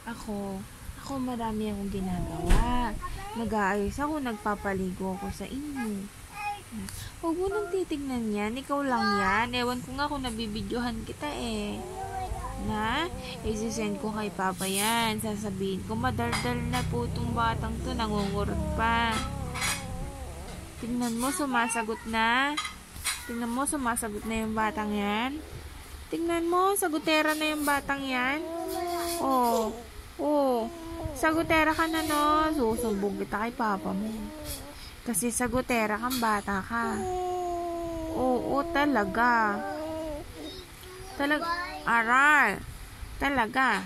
Ako marami akong ginagawa. Nag-aayos ako, nagpapaligo ako sa inyo. Huwag mo nang titignan yan. Ikaw lang yan. Ewan ko nga kung nabibidyohan kita eh. Na? Isisend ko kay Papa yan. Sasabihin ko, madardal na po itong batang to. Nangungurot pa. Tingnan mo, sumasagot na. Tingnan mo, sumasagot na yung batang yan. Tingnan mo, sagutera na yung batang yan. Oh. Sagutera ka na, no? Susumbong kita kay Papa mo. Kasi sagutera kang bata ka. Oo, talaga. Aral. Talaga.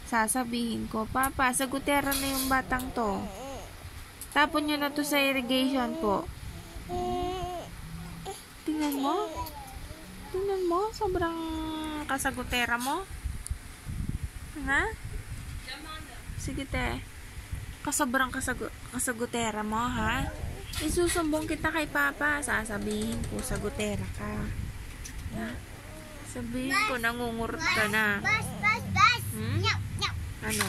Sasabihin ko, Papa, sagutera na yung batang to. Tapon nyo na to sa irrigation po. Tingnan mo. Tingnan mo, sobrang kasagutera mo. Ha? Sige te. Kasobrang kasagutera mo, ha? Isusumbong kita kay Papa. Sasabihin ko, sagutera ka. Ha? Sabihin ko, nangungurot ka na. Ano?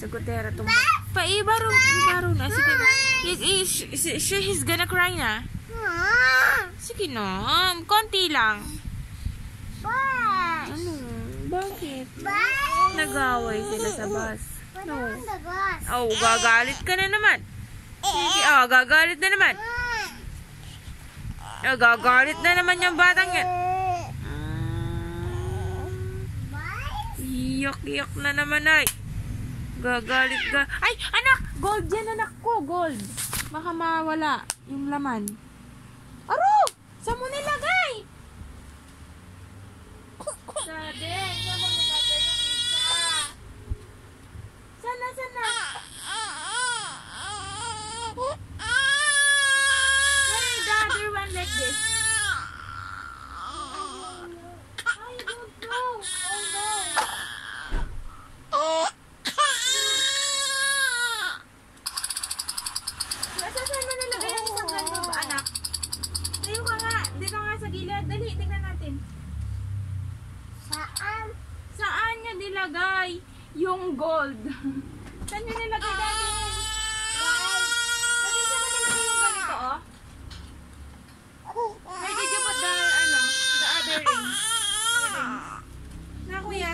Sagutera itong... Ibaro na. Sige na. He's gonna cry na. Sige na. Konti lang. Ano? Bakit? Nag-away sila sa bus. No. Oh, gagalit ka na naman. Sige, gagalit na naman. Gagalit na naman yung batang yan. Iyak na naman ay. Gagalit ka. Ay, anak! Gold yan, anak ko. Gold. Baka mawala yung laman. Aro! Saan mo nilagay? Sabi, saan mo nilagay yung isa? Sana? Hey, the other one like this. I don't know. Oh no. Saan mo nilagay yung isang ganun, anak? Tayo ka nga. Dito nga sa gilid. Dali, tingnan natin. Saan niya nilagay yung gold? Saan niya nilagay dati? Dati saan niya nilagay yung ganito, oh? Where did you put the other ring? Na, kuya?